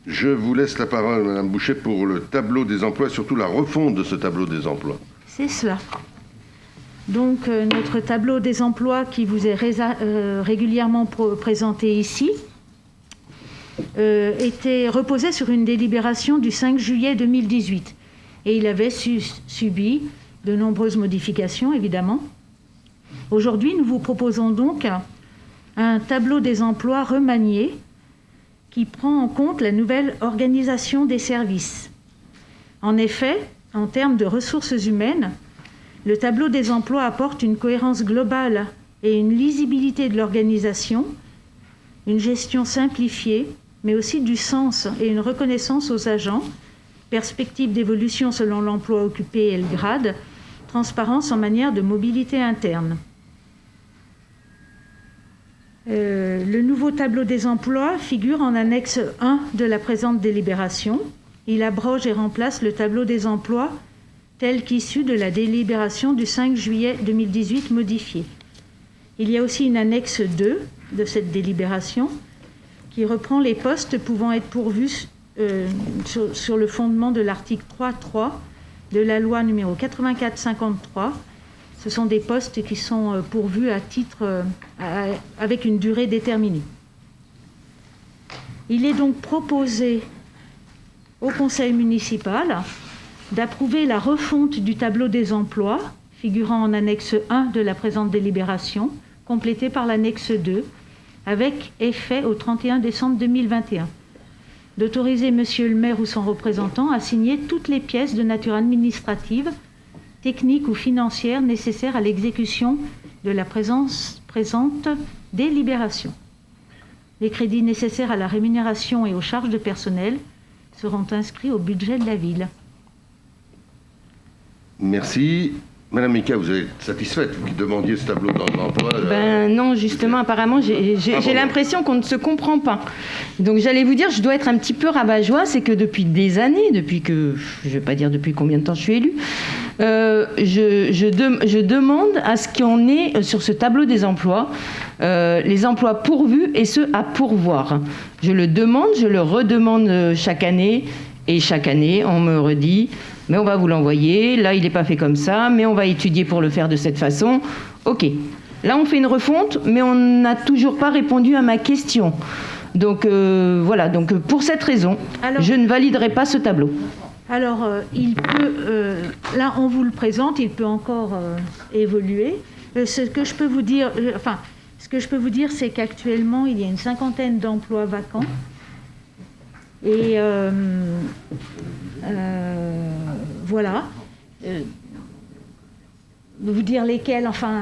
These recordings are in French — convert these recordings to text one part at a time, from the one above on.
Je vous laisse la parole, Madame Boucher, pour le tableau des emplois, surtout la refonte de ce tableau des emplois. C'est cela. Donc, notre tableau des emplois qui vous est régulièrement présenté ici était reposé sur une délibération du 5 juillet 2018. Et il avait subi de nombreuses modifications, évidemment. Aujourd'hui, nous vous proposons donc un tableau des emplois remanié qui prend en compte la nouvelle organisation des services. En effet, en termes de ressources humaines, le tableau des emplois apporte une cohérence globale et une lisibilité de l'organisation, une gestion simplifiée, mais aussi du sens et une reconnaissance aux agents, perspective d'évolution selon l'emploi occupé et le grade, transparence en matière de mobilité interne. Le nouveau tableau des emplois figure en annexe 1 de la présente délibération. Il abroge et remplace le tableau des emplois tel qu'issu de la délibération du 5 juillet 2018 modifié. Il y a aussi une annexe 2 de cette délibération qui reprend les postes pouvant être pourvus sur le fondement de l'article 3.3 de la loi numéro 84/53. Ce sont des postes qui sont pourvus à titre avec une durée déterminée. Il est donc proposé au conseil municipal d'approuver la refonte du tableau des emplois figurant en annexe 1 de la présente délibération, complétée par l'annexe 2, avec effet au 31 décembre 2021. D'autoriser Monsieur le maire ou son représentant à signer toutes les pièces de nature administrative, technique ou financière nécessaires à l'exécution de la présente délibération. Les crédits nécessaires à la rémunération et aux charges de personnel seront inscrits au budget de la ville. Merci. Madame Mika, vous êtes satisfaite, vous qui demandiez ce tableau d'emploi Non, justement, apparemment, j'ai l'impression qu'on ne se comprend pas. Donc j'allais vous dire, je dois être un petit peu rabat-joie, c'est que depuis des années, depuis que, je ne vais pas dire depuis combien de temps je suis élue, je demande à ce qu'on ait sur ce tableau des emplois, les emplois pourvus et ceux à pourvoir. Je le demande, je le redemande chaque année, et chaque année, on me redit... mais on va vous l'envoyer, là il n'est pas fait comme ça, mais on va étudier pour le faire de cette façon. Ok, là on fait une refonte, mais on n'a toujours pas répondu à ma question. Donc voilà, donc pour cette raison, je ne validerai pas ce tableau. Alors, il peut, là on vous le présente, il peut encore évoluer. Ce que je peux vous dire, c'est qu'actuellement il y a une 50aine d'emplois vacants. Et voilà. Vous dire lesquels, enfin...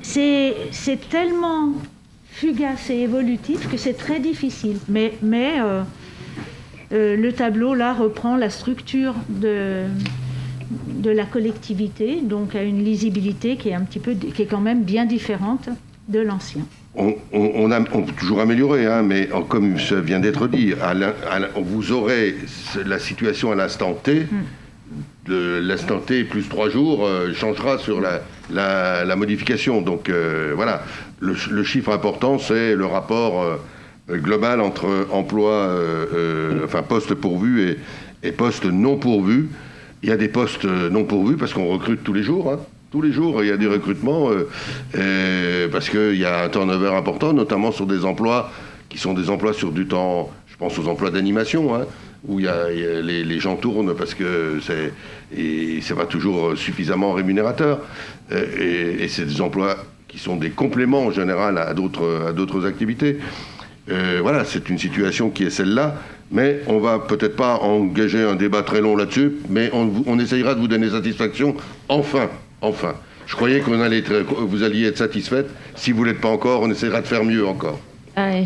C'est tellement fugace et évolutif que c'est très difficile. Mais le tableau, là, reprend la structure de la collectivité, donc à une lisibilité qui est quand même bien différente de l'ancien. On peut toujours améliorer, hein, mais comme ça vient d'être dit, vous aurez la situation à l'instant T, de l'instant T plus 3 jours changera sur la modification. Donc voilà, le chiffre important, c'est le rapport global entre emploi, postes pourvus et postes non pourvus. Il y a des postes non pourvus parce qu'on recrute tous les jours, hein. Tous les jours, il y a des recrutements parce qu'il y a un turnover important, notamment sur des emplois qui sont des emplois sur du temps, je pense aux emplois d'animation, hein, où les gens tournent parce que c'est pas toujours suffisamment rémunérateur. Et c'est des emplois qui sont des compléments en général à d'autres activités. Voilà, c'est une situation qui est celle-là, mais on va peut-être pas engager un débat très long là-dessus, mais on essayera de vous donner satisfaction Enfin, je croyais que vous alliez être satisfaite. Si vous ne l'êtes pas encore, on essaiera de faire mieux encore. Je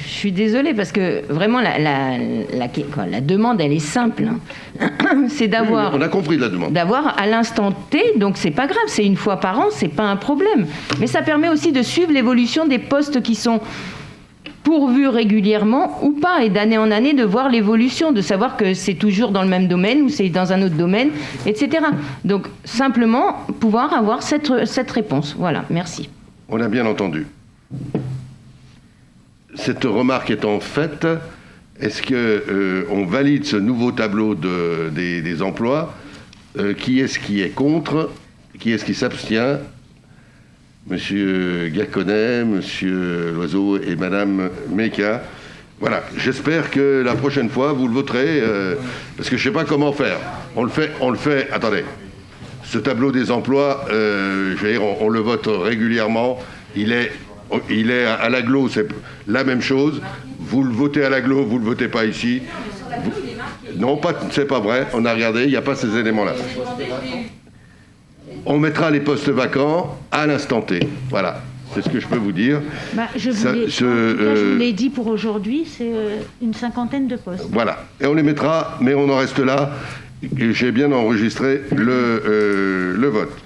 suis désolée parce que vraiment la demande elle est simple. C'est d'avoir. On a compris la demande. D'avoir à l'instant T, donc c'est pas grave, c'est une fois par an, c'est pas un problème. Mais ça permet aussi de suivre l'évolution des postes qui sont pourvus régulièrement ou pas, et d'année en année de voir l'évolution, de savoir que c'est toujours dans le même domaine ou c'est dans un autre domaine, etc. Donc simplement pouvoir avoir cette réponse. Voilà, merci. On a bien entendu. cette remarque étant faite, est-ce qu'on valide ce nouveau tableau des emplois? Qui est-ce qui est contre? Qui est-ce qui s'abstient? Monsieur Gaconnet, Monsieur Loiseau et Madame Meka. Voilà, j'espère que la prochaine fois, vous le voterez, parce que je ne sais pas comment faire. On le fait, attendez. Ce tableau des emplois, je veux dire, on le vote régulièrement. Il est à l'agglo, c'est la même chose. Vous le votez à l'agglo, vous ne le votez pas ici. Non, c'est pas vrai. On a regardé, il n'y a pas ces éléments-là. On mettra les postes vacants à l'instant T. Voilà, c'est ce que je peux vous dire. Je vous l'ai dit pour aujourd'hui, c'est une cinquantaine de postes. Voilà, et on les mettra, mais on en reste là. J'ai bien enregistré le vote.